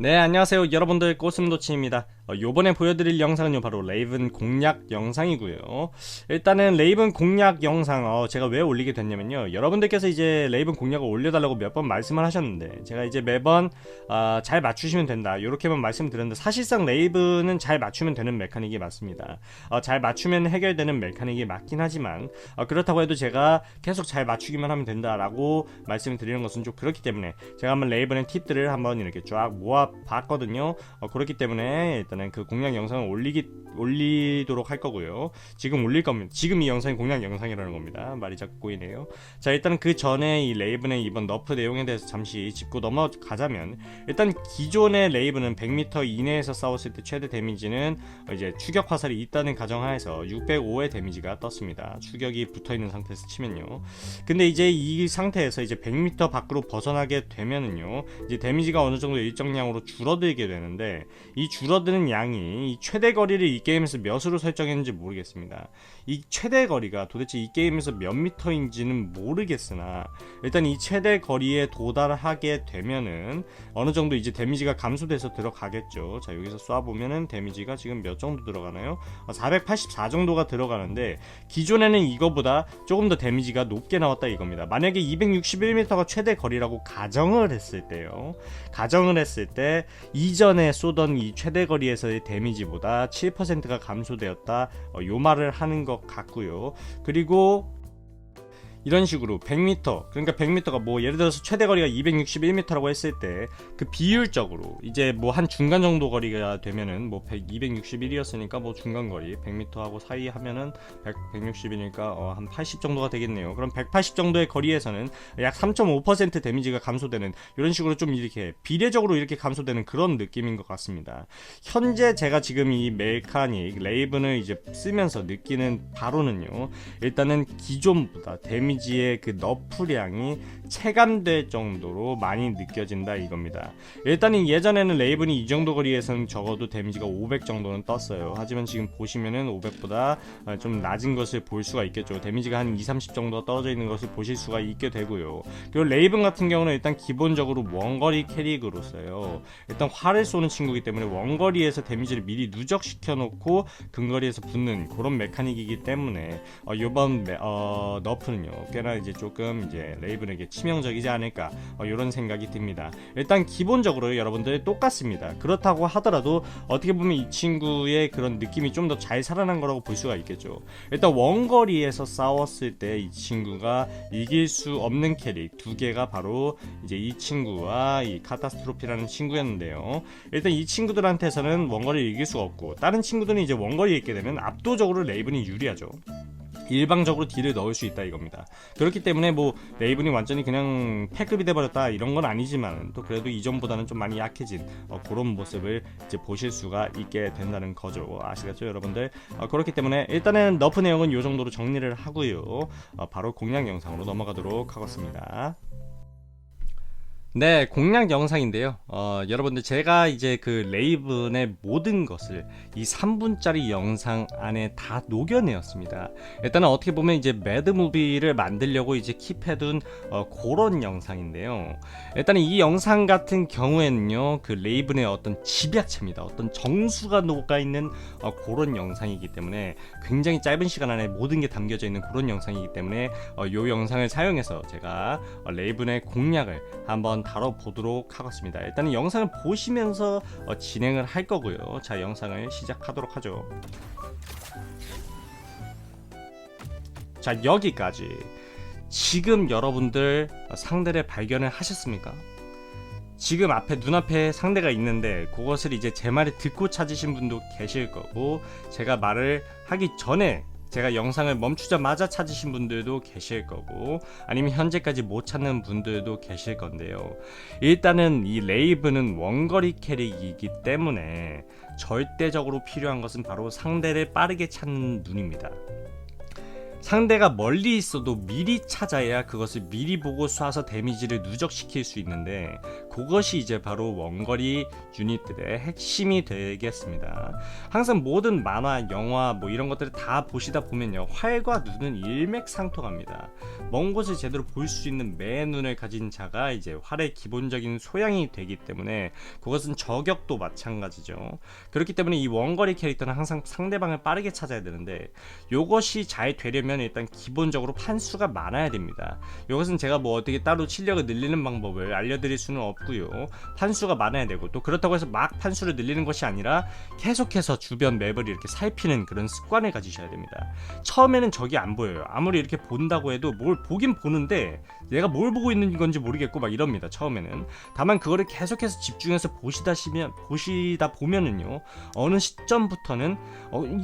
네, 안녕하세요 여러분들, 꼬슴도치입니다. 요번에 보여드릴 영상은요 바로 레이븐 공략 영상이고요. 일단은 레이븐 공략 영상 제가 왜 올리게 됐냐면요, 여러분들께서 이제 레이븐 공략을 올려달라고 몇 번 말씀을 하셨는데, 제가 이제 매번 잘 맞추시면 된다 요렇게만 말씀드렸는데, 사실상 레이븐은 잘 맞추면 되는 메카닉이 맞습니다. 잘 맞추면 해결되는 메카닉이 맞긴 하지만, 그렇다고 해도 제가 계속 잘 맞추기만 하면 된다라고 말씀을 드리는 것은 좀 그렇기 때문에, 제가 한번 레이븐의 팁들을 한번 이렇게 쫙 모아 봤거든요. 그렇기 때문에 일단은 그 공략 영상을 올리도록 할 거고요. 지금 올릴 겁니다. 지금 이 영상이 공략 영상이라는 겁니다. 말이 자꾸 꼬이네요. 자, 일단 그 전에 이 레이븐의 이번 너프 내용에 대해서 잠시 짚고 넘어가자면, 일단 기존의 레이븐은 100m 이내에서 싸웠을 때 최대 데미지는 이제 추격 화살이 있다는 가정하에서 605의 데미지가 떴습니다. 추격이 붙어있는 상태에서 치면요. 근데 이제 이 상태에서 이제 100m 밖으로 벗어나게 되면은요, 이제 데미지가 어느 정도 일정량으로 줄어들게 되는데, 이 줄어드는 양이 이 최대 거리를 이 게임에서 몇으로 설정했는지 모르겠습니다. 이 최대 거리가 도대체 이 게임에서 몇 미터인지는 모르겠으나, 일단 이 최대 거리에 도달하게 되면은 어느 정도 이제 데미지가 감소돼서 들어가겠죠. 자, 여기서 쏴보면은 데미지가 지금 몇 정도 들어가나요? 484 정도가 들어가는데, 기존에는 이거보다 조금 더 데미지가 높게 나왔다 이겁니다. 만약에 261m가 최대 거리라고 가정을 했을 때요, 가정을 했을 때 이전에 쏘던 이 최대 거리에서의 데미지보다 7%가 감소되었다, 요 말을 하는 것 같고요. 그리고 이런 식으로 100m, 그러니까 100m가 뭐 예를 들어서 최대 거리가 261m라고 했을 때, 그 비율적으로 이제 뭐 한 중간 정도 거리가 되면은 뭐 261이었으니까 뭐 중간 거리 100m하고 사이 하면은 160이니까 한 80 정도가 되겠네요. 그럼 180 정도의 거리에서는 약 3.5% 데미지가 감소되는, 이런 식으로 좀 이렇게 비례적으로 이렇게 감소되는 그런 느낌인 것 같습니다. 현재 제가 지금 이 메카닉 레이븐을 이제 쓰면서 느끼는 바로는요, 일단은 기존보다 데미지의 그 너프량이 체감될 정도로 많이 느껴진다 이겁니다. 일단은 예전에는 레이븐이 이 정도 거리에서는 적어도 데미지가 500 정도는 떴어요. 하지만 지금 보시면은 500보다 좀 낮은 것을 볼 수가 있겠죠. 데미지가 한 2-30 정도 떨어져 있는 것을 보실 수가 있게 되고요. 그리고 레이븐 같은 경우는 일단 기본적으로 원거리 캐릭으로서요, 일단 활을 쏘는 친구이기 때문에 원거리에서 데미지를 미리 누적시켜 놓고 근거리에서 붙는 그런 메카닉이기 때문에 이번 너프는요 꽤나 이제 조금 이제 레이븐에게 치명적이지 않을까, 이런 생각이 듭니다. 일단 기본적으로 여러분들 똑같습니다. 그렇다고 하더라도 어떻게 보면 이 친구의 그런 느낌이 좀 더 잘 살아난 거라고 볼 수가 있겠죠. 일단 원거리에서 싸웠을 때 이 친구가 이길 수 없는 캐릭 두 개가 바로 이제 이 친구와 이 카타스트로피라는 친구였는데요. 일단 이 친구들한테서는 원거리를 이길 수가 없고, 다른 친구들은 이제 원거리에 있게 되면 압도적으로 레이븐이 유리하죠. 일방적으로 딜을 넣을 수 있다 이겁니다. 그렇기 때문에 뭐 레이븐이 완전히 그냥 패급이 돼버렸다 이런 건 아니지만, 또 그래도 이전보다는 좀 많이 약해진 그런 모습을 이제 보실 수가 있게 된다는 거죠. 아시겠죠 여러분들? 그렇기 때문에 일단은 너프 내용은 이 정도로 정리를 하고요, 바로 공략 영상으로 넘어가도록 하겠습니다. 네, 공략 영상인데요. 여러분들, 제가 이제 그 레이븐의 모든 것을 이 3분짜리 영상 안에 다 녹여내었습니다. 일단은 어떻게 보면 이제 매드무비를 만들려고 이제 킵해둔 그런 영상인데요. 일단은 이 영상 같은 경우에는요, 그 레이븐의 어떤 집약체입니다. 어떤 정수가 녹아있는 그런 영상이기 때문에, 굉장히 짧은 시간 안에 모든 게 담겨져 있는 그런 영상이기 때문에 이 영상을 사용해서 제가 레이븐의 공략을 한번 다뤄보도록 하겠습니다. 일단은 영상을 보시면서 진행을 할 거고요. 자, 영상을 시작하도록 하죠. 자, 여기까지. 지금 여러분들 상대를 발견을 하셨습니까? 지금 앞에 눈앞에 상대가 있는데, 그것을 이제 제 말을 듣고 찾으신 분도 계실 거고, 제가 말을 하기 전에 제가 영상을 멈추자마자 찾으신 분들도 계실 거고, 아니면 현재까지 못 찾는 분들도 계실 건데요. 일단은 이 레이븐은 원거리 캐릭이기 때문에 절대적으로 필요한 것은 바로 상대를 빠르게 찾는 눈입니다. 상대가 멀리 있어도 미리 찾아야 그것을 미리 보고 쏴서 데미지를 누적시킬 수 있는데, 그것이 이제 바로 원거리 유닛들의 핵심이 되겠습니다. 항상 모든 만화, 영화 뭐 이런 것들을 다 보시다 보면요, 활과 눈은 일맥상통합니다. 먼 곳을 제대로 볼 수 있는 매 눈을 가진 자가 이제 활의 기본적인 소양이 되기 때문에 그것은 저격도 마찬가지죠. 그렇기 때문에 이 원거리 캐릭터는 항상 상대방을 빠르게 찾아야 되는데, 요것이 잘 되려면 일단 기본적으로 판수가 많아야 됩니다. 요것은 제가 뭐 어떻게 따로 실력을 늘리는 방법을 알려드릴 수는 없고요. 판수가 많아야 되고, 또 그렇다고 해서 막 판수를 늘리는 것이 아니라 계속해서 주변 맵을 이렇게 살피는 그런 습관을 가지셔야 됩니다. 처음에는 적이 안 보여요. 아무리 이렇게 본다고 해도 뭘 보긴 보는데 내가 뭘 보고 있는 건지 모르겠고 막 이럽니다. 처음에는. 다만 그거를 계속해서 집중해서 보시다 보면은요, 어느 시점부터는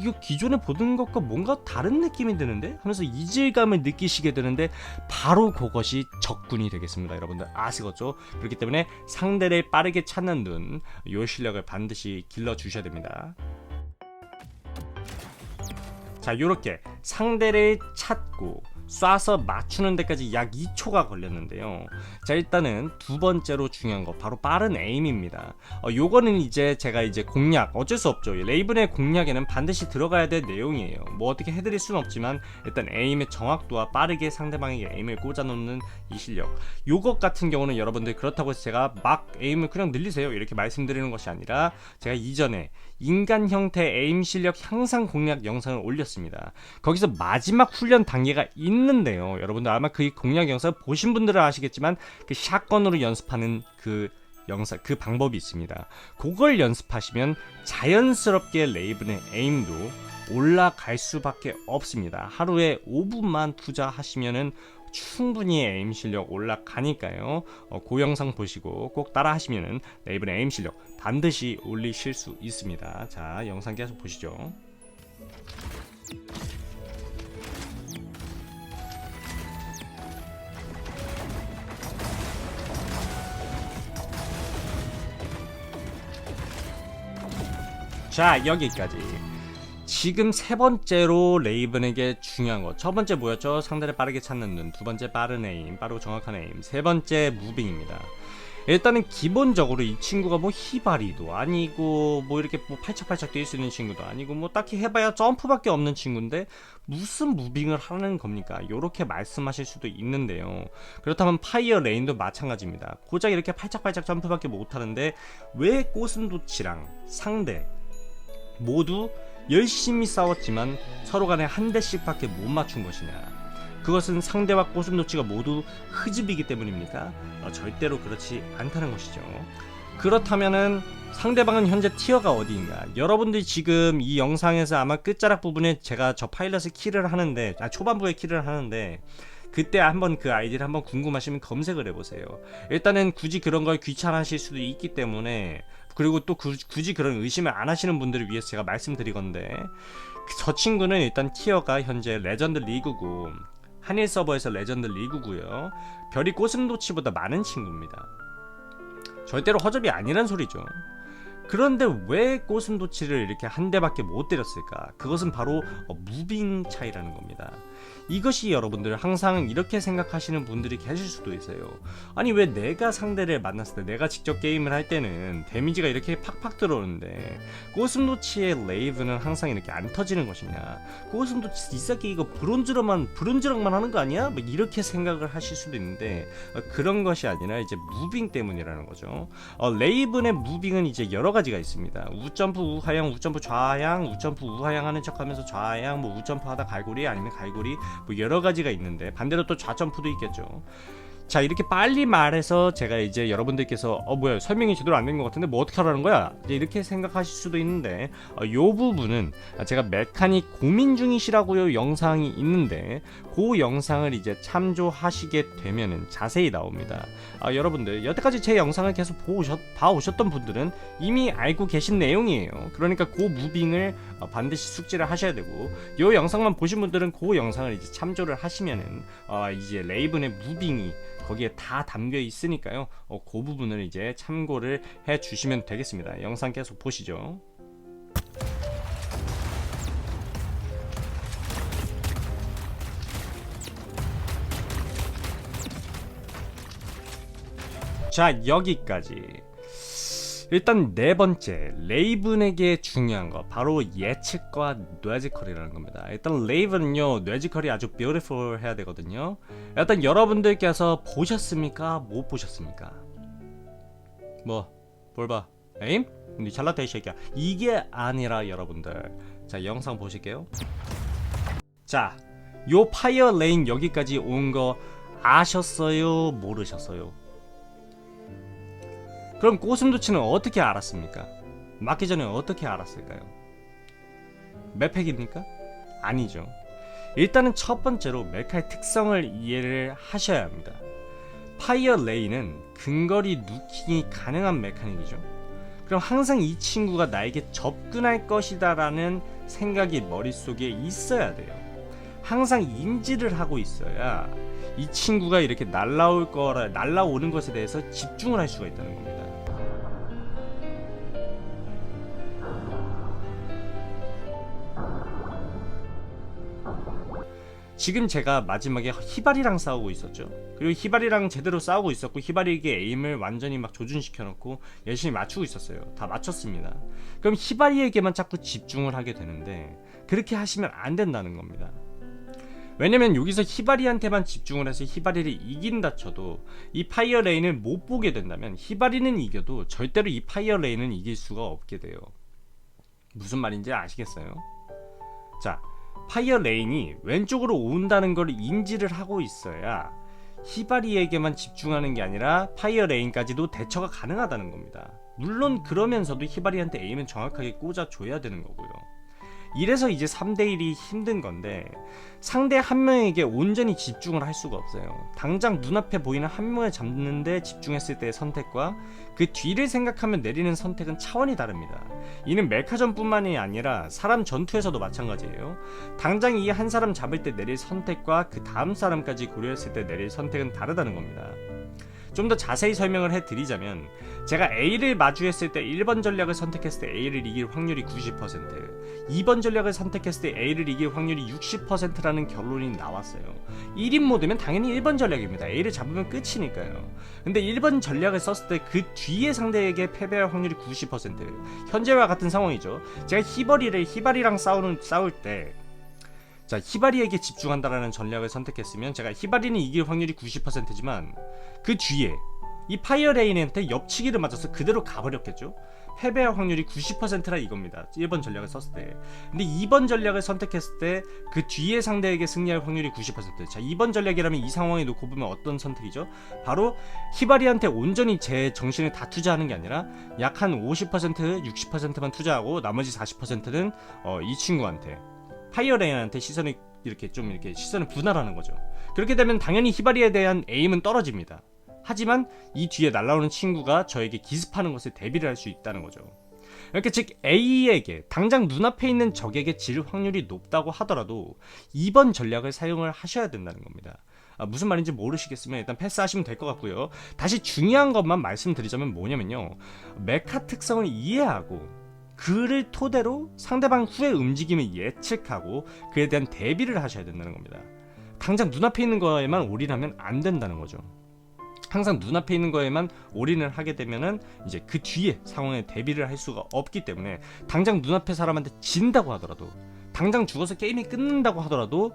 이거 기존에 보던 것과 뭔가 다른 느낌이 드는데 하면서 이질감을 느끼시게 되는데, 바로 그것이 적군이 되겠습니다. 여러분들 아시겠죠? 그렇기 때문에 상대를 빠르게 찾는 눈, 요 실력을 반드시 길러 주셔야 됩니다. 자, 요렇게 상대를 찾고 쏴서 맞추는 데까지 약 2초가 걸렸는데요. 자, 일단은 두 번째로 중요한 거 바로 빠른 에임입니다. 요거는 이제 제가 이제 공략, 어쩔 수 없죠. 레이븐의 공략에는 반드시 들어가야 될 내용이에요. 뭐 어떻게 해드릴 수는 없지만 일단 에임의 정확도와 빠르게 상대방에게 에임을 꽂아놓는 이 실력, 요것 같은 경우는 여러분들 그렇다고 해서 제가 막 에임을 그냥 늘리세요 이렇게 말씀드리는 것이 아니라, 제가 이전에 인간 형태 에임 실력 향상 공략 영상을 올렸습니다. 거기서 마지막 훈련 단계가 있는데요, 여러분들 아마 그 공략 영상 보신 분들은 아시겠지만 그 샷건으로 연습하는 그 영상, 그 방법이 있습니다. 그걸 연습하시면 자연스럽게 레이븐의 에임도 올라갈 수밖에 없습니다. 하루에 5분만 투자하시면은 충분히 에임 실력 올라가니까요. 그 영상 보시고 꼭 따라 하시면은 레이븐의 에임 실력 반드시 올리실 수 있습니다. 자, 영상 계속 보시죠. 자, 여기까지. 지금 세 번째로 레이븐에게 중요한 것, 첫 번째 뭐였죠? 상대를 빠르게 찾는 눈. 두 번째 빠른 에임, 빠르고 정확한 에임. 세 번째 무빙입니다. 일단은 기본적으로 이 친구가 뭐 히바리도 아니고 뭐 이렇게 뭐 팔짝팔짝 뛸 수 있는 친구도 아니고 뭐 딱히 해봐야 점프밖에 없는 친구인데 무슨 무빙을 하는 겁니까? 요렇게 말씀하실 수도 있는데요. 그렇다면 파이어 레인도 마찬가지입니다. 고작 이렇게 팔짝팔짝 점프밖에 못하는데 왜 꼬슴도치랑 상대 모두 열심히 싸웠지만 서로 간에 한 대씩밖에 못 맞춘 것이냐? 그것은 상대와 꼬슴도치가 모두 흐집이기 때문입니까? 절대로 그렇지 않다는 것이죠. 그렇다면은 상대방은 현재 티어가 어디인가? 여러분들이 지금 이 영상에서 아마 끝자락 부분에 제가 저 파일럿을 킬을 하는데, 초반부에 킬을 하는데, 그때 한번 그 아이디를 한번 궁금하시면 검색을 해보세요. 일단은 굳이 그런 걸 귀찮아하실 수도 있기 때문에, 그리고 또 굳이 그런 의심을 안 하시는 분들을 위해서 제가 말씀드리건데, 저 친구는 일단 티어가 현재 레전드 리그고 한일 서버에서 레전드 리그고요. 별이 꼬슴도치보다 많은 친구입니다. 절대로 허접이 아니란 소리죠. 그런데 왜 꼬슴도치를 이렇게 한 대밖에 못 때렸을까? 그것은 바로 무빙 차이라는 겁니다. 이것이 여러분들 항상 이렇게 생각하시는 분들이 계실 수도 있어요. 아니, 왜 내가 상대를 만났을 때, 내가 직접 게임을 할 때는 데미지가 이렇게 팍팍 들어오는데 꼬슴도치의 레이븐은 항상 이렇게 안 터지는 것이냐? 꼬슴도치 이 새끼 이거 브론즈랑만 하는 거 아니야? 뭐 이렇게 생각을 하실 수도 있는데, 그런 것이 아니라 이제 무빙 때문이라는 거죠. 레이븐의 무빙은 이제 여러 가지가 있습니다. 우점프 우하향, 우점프 좌하향, 우점프 우하향 하는 척하면서 좌하향, 뭐 우점프 하다 갈고리, 아니면 갈고리, 뭐 여러 가지가 있는데 반대로 또 좌점프도 있겠죠. 자, 이렇게 빨리 말해서 제가 이제 여러분들께서 뭐야, 설명이 제대로 안 된 것 같은데 뭐 어떻게 하라는 거야? 이렇게 생각하실 수도 있는데, 요 부분은 제가 메카닉 고민 중이시라고요 영상이 있는데, 그 영상을 이제 참조하시게 되면은 자세히 나옵니다. 여러분들 여태까지 제 영상을 계속 봐오셨던 분들은 이미 알고 계신 내용이에요. 그러니까 그 무빙을 반드시 숙지를 하셔야 되고, 요 영상만 보신 분들은 그 영상을 이제 참조를 하시면은 이제 레이븐의 무빙이 거기에 다 담겨 있으니까요. 그 부분을 이제 참고를 해 주시면 되겠습니다. 영상 계속 보시죠. 자, 여기까지. 일단 네 번째, 레이븐에게 중요한 거 바로 예측과 뇌지컬이라는 겁니다. 일단 레이븐은요, 뇌지컬이 아주 뷰티풀 해야 되거든요. 일단 여러분들께서 보셨습니까? 못 보셨습니까? 뭐 볼봐 에임? 니 잘났다 이 새끼야. 이게 아니라 여러분들, 자 영상 보실게요. 자, 요 파이어 레인 여기까지 온 거 아셨어요? 모르셨어요? 그럼 꼬슴도치는 어떻게 알았습니까? 맞기 전에 어떻게 알았을까요? 맵팩입니까? 아니죠. 일단은 첫 번째로 메카의 특성을 이해를 하셔야 합니다. 파이어 레인은 근거리 누킹이 가능한 메카닉이죠. 그럼 항상 이 친구가 나에게 접근할 것이다 라는 생각이 머릿속에 있어야 돼요. 항상 인지를 하고 있어야 이 친구가 이렇게 날라오는 것에 대해서 집중을 할 수가 있다는 겁니다. 지금 제가 마지막에 히바리랑 싸우고 있었죠. 그리고 히바리랑 제대로 싸우고 있었고, 히바리에게 에임을 완전히 막 조준시켜 놓고 열심히 맞추고 있었어요. 다 맞췄습니다. 그럼 히바리에게만 자꾸 집중을 하게 되는데, 그렇게 하시면 안 된다는 겁니다. 왜냐면 여기서 히바리한테만 집중을 해서 히바리를 이긴다 쳐도 이 파이어 레인을 못 보게 된다면, 히바리는 이겨도 절대로 이 파이어 레인은 이길 수가 없게 돼요. 무슨 말인지 아시겠어요? 자, 파이어 레인이 왼쪽으로 온다는 걸 인지를 하고 있어야 히바리에게만 집중하는 게 아니라 파이어 레인까지도 대처가 가능하다는 겁니다. 물론 그러면서도 히바리한테 에임은 정확하게 꽂아줘야 되는 거고요. 이래서 이제 3대1이 힘든 건데, 상대 한 명에게 온전히 집중을 할 수가 없어요. 당장 눈앞에 보이는 한 명을 잡는데 집중했을 때의 선택과 그 뒤를 생각하면 내리는 선택은 차원이 다릅니다. 이는 메카전 뿐만이 아니라 사람 전투에서도 마찬가지예요. 당장 이 한 사람 잡을 때 내릴 선택과 그 다음 사람까지 고려했을 때 내릴 선택은 다르다는 겁니다. 좀 더 자세히 설명을 해드리자면, 제가 A를 마주했을 때 1번 전략을 선택했을 때 A를 이길 확률이 90%, 2번 전략을 선택했을 때 A를 이길 확률이 60%라는 결론이 나왔어요. 1인 모드면 당연히 1번 전략입니다. A를 잡으면 끝이니까요. 근데 1번 전략을 썼을 때 그 뒤에 상대에게 패배할 확률이 90%, 현재와 같은 상황이죠. 제가 히바리랑 싸울 때, 자, 히바리에게 집중한다라는 전략을 선택했으면 제가 히바리는 이길 확률이 90%지만 그 뒤에 이 파이어 레인한테 옆치기를 맞아서 그대로 가버렸겠죠. 패배할 확률이 90%라 이겁니다. 1번 전략을 썼을 때. 근데 2번 전략을 선택했을 때 그 뒤에 상대에게 승리할 확률이 90%. 자, 2번 전략이라면 이 상황에 놓고 보면 어떤 선택이죠? 바로 히바리한테 온전히 제 정신을 다 투자하는 게 아니라 약 한 50%, 60%만 투자하고 나머지 40%는 이 친구한테, 파이어 레인한테 시선을 시선을 분할하는 거죠. 그렇게 되면 당연히 히바리에 대한 에임은 떨어집니다. 하지만 이 뒤에 날아오는 친구가 저에게 기습하는 것을 대비를 할 수 있다는 거죠. 이렇게 즉 A에게 당장 눈앞에 있는 적에게 질 확률이 높다고 하더라도 2번 전략을 사용을 하셔야 된다는 겁니다. 무슨 말인지 모르시겠으면 일단 패스하시면 될 것 같고요. 다시 중요한 것만 말씀드리자면 뭐냐면요, 메카 특성을 이해하고 그를 토대로 상대방 후의 움직임을 예측하고 그에 대한 대비를 하셔야 된다는 겁니다. 당장 눈앞에 있는 거에만 올인하면 안 된다는 거죠. 항상 눈앞에 있는 거에만 올인을 하게 되면은 이제 그 뒤에 상황에 대비를 할 수가 없기 때문에, 당장 눈앞에 사람한테 진다고 하더라도, 당장 죽어서 게임이 끝난다고 하더라도,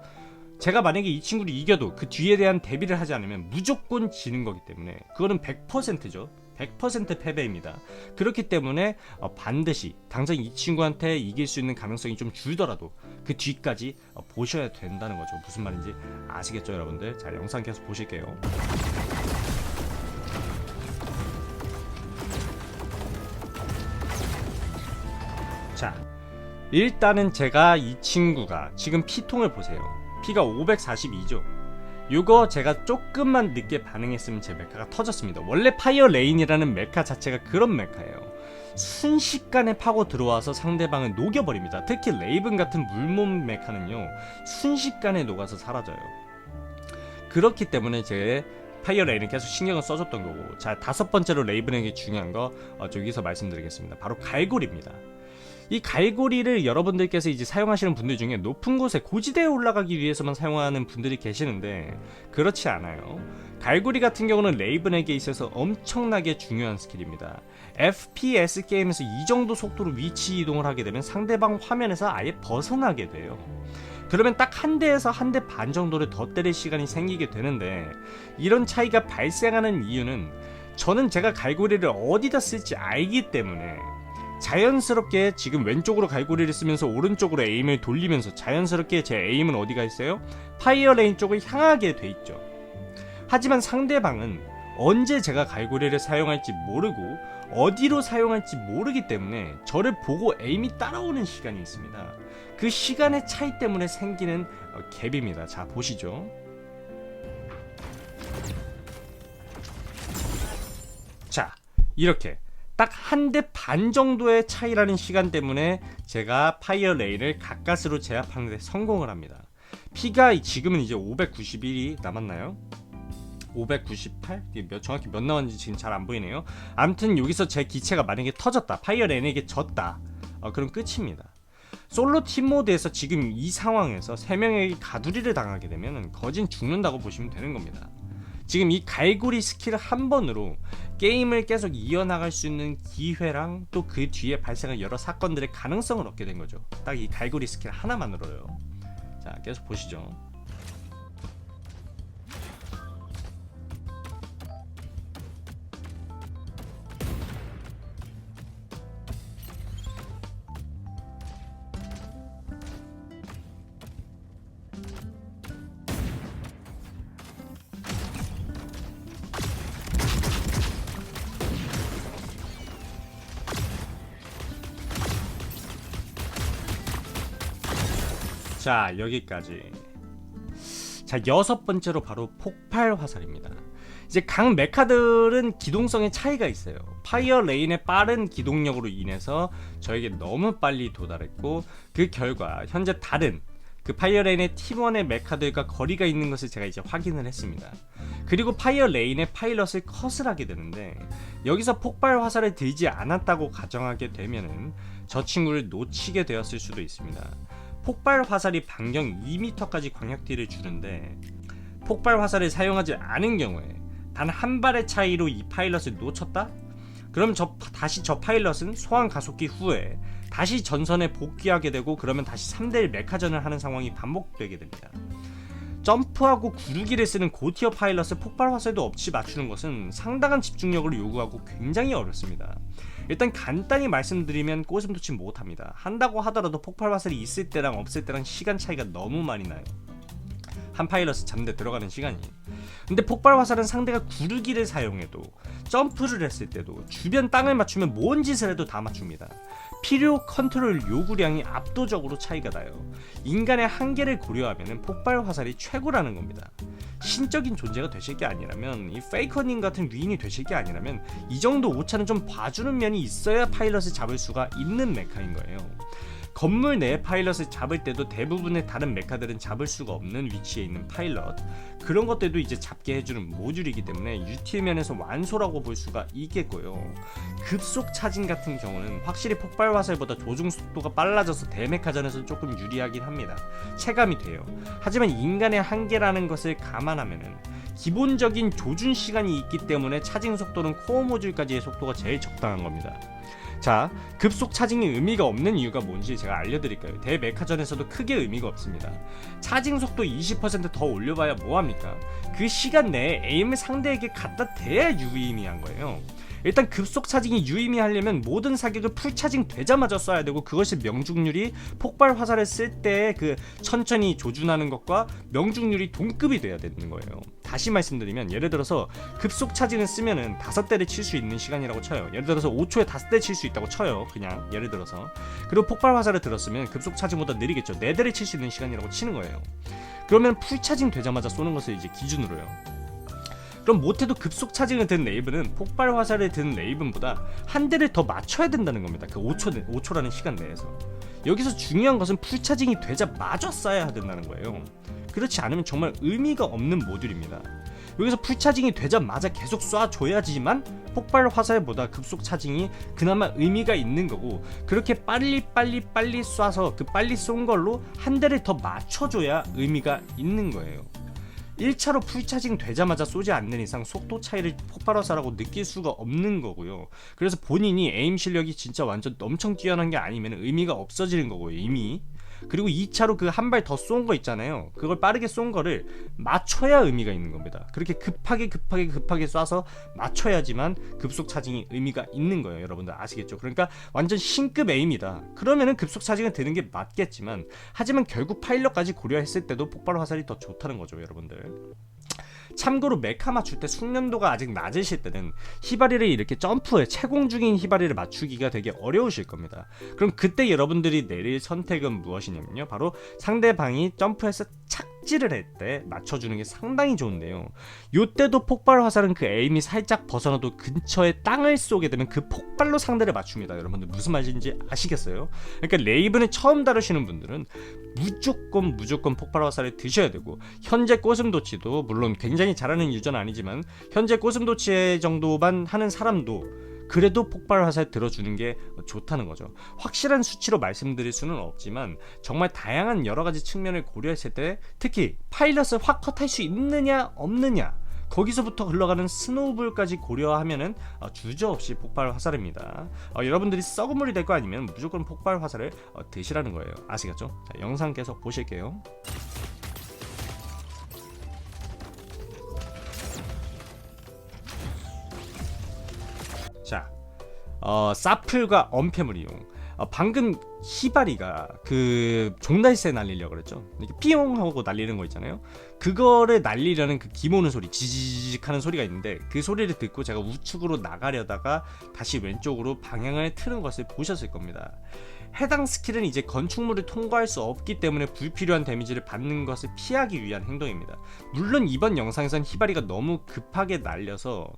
제가 만약에 이 친구를 이겨도 그 뒤에 대한 대비를 하지 않으면 무조건 지는 거기 때문에 그거는 100%죠. 100% 패배입니다. 그렇기 때문에 반드시 당장 이 친구한테 이길 수 있는 가능성이 좀 줄더라도 그 뒤까지 보셔야 된다는 거죠. 무슨 말인지 아시겠죠, 여러분들? 자, 영상 계속 보실게요. 자, 일단은 제가 이 친구가 지금 피통을 보세요. 피가 542죠. 이거 제가 조금만 늦게 반응했으면 제 메카가 터졌습니다. 원래 파이어 레인이라는 메카 자체가 그런 메카예요. 순식간에 파고 들어와서 상대방을 녹여버립니다. 특히 레이븐 같은 물몸 메카는요, 순식간에 녹아서 사라져요. 그렇기 때문에 제 파이어 레인은 계속 신경을 써줬던 거고. 자, 5번째로 레이븐에게 중요한 거 여기서 말씀드리겠습니다. 바로 갈고리입니다. 이 갈고리를 여러분들께서 이제 사용하시는 분들 중에 높은 곳에 고지대에 올라가기 위해서만 사용하는 분들이 계시는데 그렇지 않아요. 갈고리 같은 경우는 레이븐에게 있어서 엄청나게 중요한 스킬입니다. FPS 게임에서 이 정도 속도로 위치 이동을 하게 되면 상대방 화면에서 아예 벗어나게 돼요. 그러면 딱 한 대에서 한 대 반 정도를 더 때릴 시간이 생기게 되는데, 이런 차이가 발생하는 이유는 저는 제가 갈고리를 어디다 쓸지 알기 때문에 자연스럽게 지금 왼쪽으로 갈고리를 쓰면서 오른쪽으로 에임을 돌리면서 자연스럽게 제 에임은 어디가 있어요? 파이어 레인 쪽을 향하게 돼 있죠. 하지만 상대방은 언제 제가 갈고리를 사용할지 모르고 어디로 사용할지 모르기 때문에 저를 보고 에임이 따라오는 시간이 있습니다. 그 시간의 차이 때문에 생기는 갭입니다. 자, 보시죠. 자, 이렇게 딱 한 대 반 정도의 차이라는 시간 때문에 제가 파이어 레인을 가까스로 제압하는 데 성공을 합니다. 피가 지금은 이제 591이 남았나요? 598? 정확히 몇 나왔는지 지금 잘 안 보이네요. 아무튼 여기서 제 기체가 만약에 터졌다, 파이어 레인에게 졌다, 그럼 끝입니다. 솔로 팀 모드에서 지금 이 상황에서 3명에게 가두리를 당하게 되면 거진 죽는다고 보시면 되는 겁니다. 지금 이 갈고리 스킬 한 번으로 게임을 계속 이어나갈 수 있는 기회랑 또 그 뒤에 발생한 여러 사건들의 가능성을 얻게 된 거죠. 딱 이 갈고리 스킬 하나만으로요. 자, 계속 보시죠. 자, 여기까지. 자, 6번째로 바로 폭발 화살입니다. 이제 각 메카들은 기동성의 차이가 있어요. 파이어 레인의 빠른 기동력으로 인해서 저에게 너무 빨리 도달했고, 그 결과 현재 다른 그 파이어 레인의 T1의 메카들과 거리가 있는 것을 제가 이제 확인을 했습니다. 그리고 파이어 레인의 파일럿을 컷을 하게 되는데, 여기서 폭발 화살을 들지 않았다고 가정하게 되면은 저 친구를 놓치게 되었을 수도 있습니다. 폭발 화살이 반경 2m까지 광역딜을 주는데, 폭발 화살을 사용하지 않은 경우에 단 한 발의 차이로 이 파일럿을 놓쳤다? 그럼 다시 저 파일럿은 소환 가속기 후에 다시 전선에 복귀하게 되고, 그러면 다시 3대1 메카전을 하는 상황이 반복되게 됩니다. 점프하고 구르기를 쓰는 고티어 파일럿을 폭발 화살도 없이 맞추는 것은 상당한 집중력을 요구하고 굉장히 어렵습니다. 일단 간단히 말씀드리면 꼬심도치 못합니다. 한다고 하더라도 폭발 화살이 있을 때랑 없을 때랑 시간 차이가 너무 많이 나요. 한 파일럿을 잡는 데 들어가는 시간이. 근데 폭발 화살은 상대가 구르기를 사용해도, 점프를 했을 때도, 주변 땅을 맞추면 뭔 짓을 해도 다 맞춥니다. 필요 컨트롤 요구량이 압도적으로 차이가 나요. 인간의 한계를 고려하면 폭발 화살이 최고라는 겁니다. 신적인 존재가 되실 게 아니라면, 이 페이커님 같은 위인이 되실 게 아니라면 이 정도 오차는 좀 봐주는 면이 있어야 파일럿을 잡을 수가 있는 메카인 거예요. 건물 내 파일럿을 잡을 때도 대부분의 다른 메카들은 잡을 수가 없는 위치에 있는 파일럿, 그런 것들도 이제 잡게 해주는 모듈이기 때문에 유틸 면에서 완소라고 볼 수가 있겠고요. 급속 차진 같은 경우는 확실히 폭발 화살보다 조종 속도가 빨라져서 대메카전에서 조금 유리하긴 합니다. 체감이 돼요. 하지만 인간의 한계라는 것을 감안하면은 기본적인 조준 시간이 있기 때문에 차징 속도는 코어 모듈까지의 속도가 제일 적당한 겁니다. 자, 급속 차징이 의미가 없는 이유가 뭔지 제가 알려드릴까요? 대메카전에서도 크게 의미가 없습니다. 차징 속도 20% 더 올려봐야 뭐합니까? 그 시간 내에 에임을 상대에게 갖다 대야 유의미한 거예요. 일단 급속 차징이 유의미하려면 모든 사격을 풀 차징 되자마자 쏴야 되고, 그것이 명중률이 폭발 화살을 쓸 때 그 천천히 조준하는 것과 명중률이 동급이 돼야 되는 거예요. 다시 말씀드리면, 예를 들어서 급속 차징을 쓰면은 5대를 칠 수 있는 시간이라고 쳐요. 예를 들어서 5초에 5대 칠 수 있다고 쳐요. 그냥 예를 들어서. 그리고 폭발 화살을 들었으면 급속 차징보다 느리겠죠. 4대를 칠 수 있는 시간이라고 치는 거예요. 그러면 풀 차징 되자마자 쏘는 것을 이제 기준으로요. 그럼 못해도 급속 차징을 든 레이븐은 폭발 화살을 든 레이븐보다 한 대를 더 맞춰야 된다는 겁니다. 그 5초라는 시간 내에서. 여기서 중요한 것은 풀 차징이 되자마자 쏴야 된다는 거예요. 그렇지 않으면 정말 의미가 없는 모듈입니다. 여기서 풀차징이 되자마자 계속 쏴줘야지만 폭발 화살보다 급속 차징이 그나마 의미가 있는 거고, 그렇게 빨리 쏴서 그 빨리 쏜 걸로 한 대를 더 맞춰줘야 의미가 있는 거예요. 1차로 풀차징 되자마자 쏘지 않는 이상 속도 차이를 폭발 화살하고 느낄 수가 없는 거고요. 그래서 본인이 에임 실력이 진짜 완전 엄청 뛰어난 게 아니면 의미가 없어지는 거고요, 이미. 그리고 2차로 그 한 발 더 쏜 거 있잖아요. 그걸 빠르게 쏜 거를 맞춰야 의미가 있는 겁니다. 그렇게 급하게 쏴서 맞춰야지만 급속 차징이 의미가 있는 거예요. 여러분들 아시겠죠? 그러니까 완전 신급 에임이다. 그러면은 급속 차징을 드는 게 맞겠지만, 하지만 결국 파일럿까지 고려했을 때도 폭발 화살이 더 좋다는 거죠, 여러분들. 참고로 메카 맞출 때 숙련도가 아직 낮으실 때는 히바리를 이렇게 점프에 채공 중인 히바리를 맞추기가 되게 어려우실 겁니다. 그럼 그때 여러분들이 내릴 선택은 무엇이냐면요, 바로 상대방이 점프해서 착지를 할 때 맞춰주는 게 상당히 좋은데요, 요때도 폭발 화살은 그 에임이 살짝 벗어나도 근처에 땅을 쏘게 되면 그 폭발로 상대를 맞춥니다. 여러분들 무슨 말인지 아시겠어요? 그러니까 레이븐을 처음 다루시는 분들은 무조건 폭발 화살을 드셔야 되고, 현재 꼬슴도치도 물론 굉장히 잘하는 유저는 아니지만 현재 꼬슴도치 정도만 하는 사람도 그래도 폭발 화살 들어주는 게 좋다는 거죠. 확실한 수치로 말씀드릴 수는 없지만 정말 다양한 여러 가지 측면을 고려했을 때, 특히 파일럿을 확 컷할 수 있느냐 없느냐, 거기서부터 흘러가는 스노우볼까지 고려하면은 주저없이 폭발 화살입니다. 여러분들이 썩은 물이 될 거 아니면 무조건 폭발 화살을 드시라는 거예요. 아시겠죠? 자, 영상 계속 보실게요. 자, 사플과 엄폐물 이용. 방금 히바리가 그 종달새 날리려고 그랬죠. 이렇게 삐용 하고 날리는 거 있잖아요. 그거를 날리려는 그 기모는 소리, 지지직 하는 소리가 있는데, 그 소리를 듣고 제가 우측으로 나가려다가 다시 왼쪽으로 방향을 트는 것을 보셨을 겁니다. 해당 스킬은 이제 건축물을 통과할 수 없기 때문에 불필요한 데미지를 받는 것을 피하기 위한 행동입니다. 물론 이번 영상에선 히바리가 너무 급하게 날려서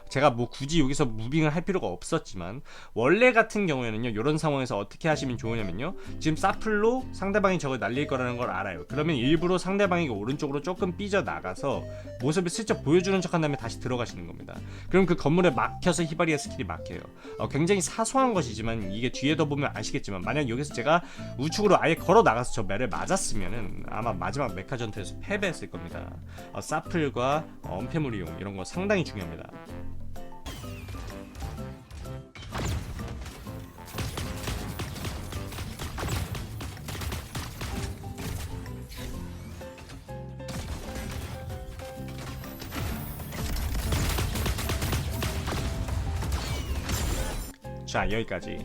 제가 뭐 굳이 여기서 무빙을 할 필요가 없었지만, 원래 같은 경우에는요, 이런 상황에서 어떻게 하시면 좋으냐면요, 지금 사플로 상대방이 저걸 날릴 거라는 걸 알아요. 그러면 일부러 상대방이 오른쪽으로 조금 삐져나가서 모습을 슬쩍 보여주는 척한 다음에 다시 들어가시는 겁니다. 그럼 그 건물에 막혀서 히바리의 스킬이 막혀요. 굉장히 사소한 것이지만 이게 뒤에도 보면 아시겠지만, 만약 여기서 제가 우측으로 아예 걸어 나가서 저 매를 맞았으면은 아마 마지막 메카 전투에서 패배했을 겁니다. 사플과 엄폐물 이용 이런 거 상당히 중요합니다. 자, 여기까지.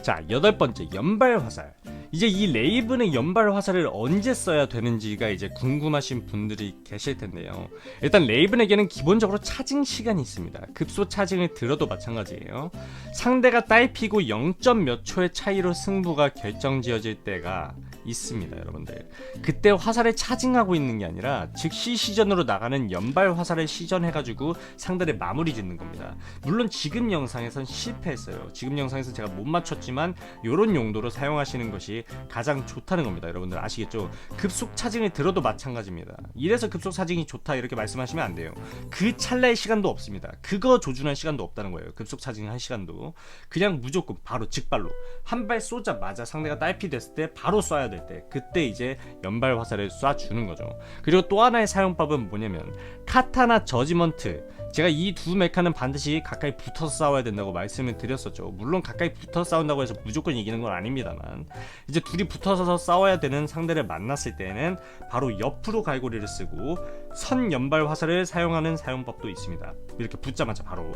자, 8번째, 연발 화살. 이제 이 레이븐의 연발 화살을 언제 써야 되는지가 이제 궁금하신 분들이 계실 텐데요. 일단 레이븐에게는 기본적으로 차징 시간이 있습니다. 급소 차징을 들어도 마찬가지예요. 상대가 딸피고 0. 몇 초의 차이로 승부가 결정지어질 때가 있습니다, 여러분들. 그때 화살을 차징하고 있는 게 아니라 즉시 시전으로 나가는 연발 화살을 시전해가지고 상대를 마무리 짓는 겁니다. 물론 지금 영상에선 실패했어요. 지금 영상에서 제가 못 맞췄지만 요런 용도로 사용하시는 것이 가장 좋다는 겁니다. 여러분들 아시겠죠? 급속 차징을 들어도 마찬가지입니다. 이래서 급속 차징이 좋다 이렇게 말씀하시면 안 돼요. 그 찰나의 시간도 없습니다. 그거 조준할 시간도 없다는 거예요. 급속 차징 할 시간도. 그냥 무조건 바로 직발로 한 발 쏘자마자 상대가 딸피 됐을 때 바로 쏴야 될 때, 그때 이제 연발 화살을 쏴주는 거죠. 그리고 또 하나의 사용법은 뭐냐면 카타나 저지먼트. 제가 이 두 메카는 반드시 가까이 붙어서 싸워야 된다고 말씀을 드렸었죠. 물론 가까이 붙어서 싸운다고 해서 무조건 이기는 건 아닙니다만, 이제 둘이 붙어서 싸워야 되는 상대를 만났을 때는 바로 옆으로 갈고리를 쓰고 선 연발 화살을 사용하는 사용법도 있습니다. 이렇게 붙자마자 바로.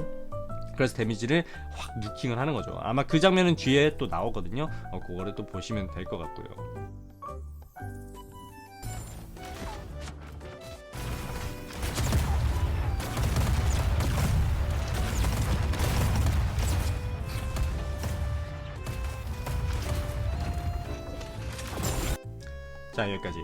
그래서 데미지를 확 누킹을 하는 거죠. 아마 그 장면은 뒤에 또 나오거든요. 그거를 또 보시면 될 것 같고요. 자, 여기까지.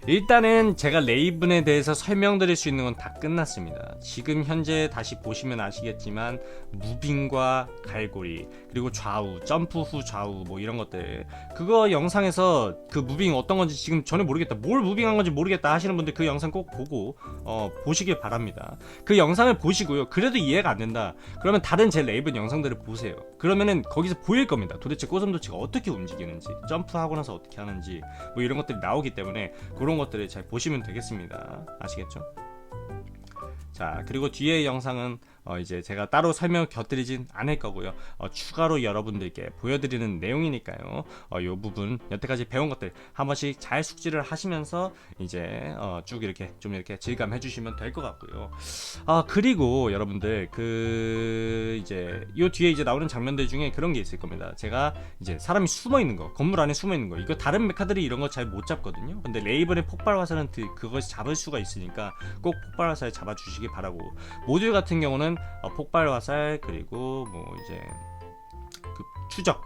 일단은 제가 레이븐에 대해서 설명드릴 수 있는 건 다 끝났습니다. 지금 현재 다시 보시면 아시겠지만 무빙과 갈고리 그리고 좌우 점프 후 좌우 뭐 이런 것들, 그거 영상에서 그 무빙 어떤 건지 지금 전혀 모르겠다, 뭘 무빙한 건지 모르겠다 하시는 분들 그 영상 꼭 보고 보시길 바랍니다. 그 영상을 보시고요, 그래도 이해가 안 된다 그러면 다른 제 레이븐 영상들을 보세요. 그러면은 거기서 보일 겁니다. 도대체 꼬슴도치가 어떻게 움직이는지, 점프하고 나서 어떻게 하는지 뭐 이런 것들이 나오기 때문에 그런 것들을 잘 보시면 되겠습니다. 아시겠죠? 자, 그리고 뒤에 영상은 이제 제가 따로 설명을 곁들이진 않을 거고요. 추가로 여러분들께 보여드리는 내용이니까요. 이 부분 여태까지 배운 것들 한 번씩 잘 숙지를 하시면서 이제 쭉 이렇게 좀 이렇게 질감해 주시면 될 것 같고요. 그리고 여러분들 그 이제 이 뒤에 이제 나오는 장면들 중에 그런 게 있을 겁니다. 제가 이제 사람이 숨어 있는 거, 건물 안에 숨어 있는 거, 이거 다른 메카들이 이런 거 잘 못 잡거든요. 근데 레이븐의 폭발 화살은 그것이 잡을 수가 있으니까 꼭 폭발 화살 잡아 주시기 바라고, 모듈 같은 경우는 폭발 화살 그리고 뭐 이제 그 추적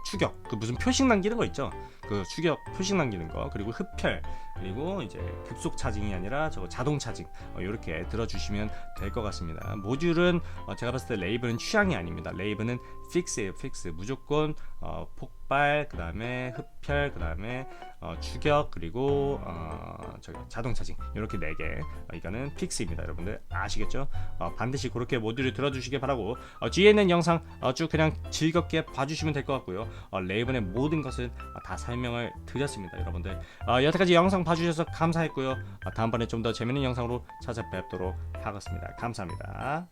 그 무슨 표식 남기는 거 있죠, 그 추격 표식 남기는 거, 그리고 흡혈, 그리고 이제 급속 차징이 아니라 저거 자동 차징, 이렇게 들어주시면 될 것 같습니다. 모듈은 제가 봤을 때 레이븐은 취향이 아닙니다. 레이븐은 픽스예요. 픽스. 무조건 폭발, 그 다음에 흡혈, 그 다음에 추격, 그리고 저기 자동 차징, 이렇게 4개. 이거는 픽스입니다. 여러분들 아시겠죠? 반드시 그렇게 모듈을 들어주시길 바라고, 뒤에 있는 영상 쭉 그냥 즐겁게 봐주시면 될 것 같고요. 레이븐의 모든 것은 다 설명을 드렸습니다. 여러분들 여태까지 영상 봐주셔서 감사했고요. 다음번에 좀 더 재밌는 영상으로 찾아뵙도록 하겠습니다. 감사합니다.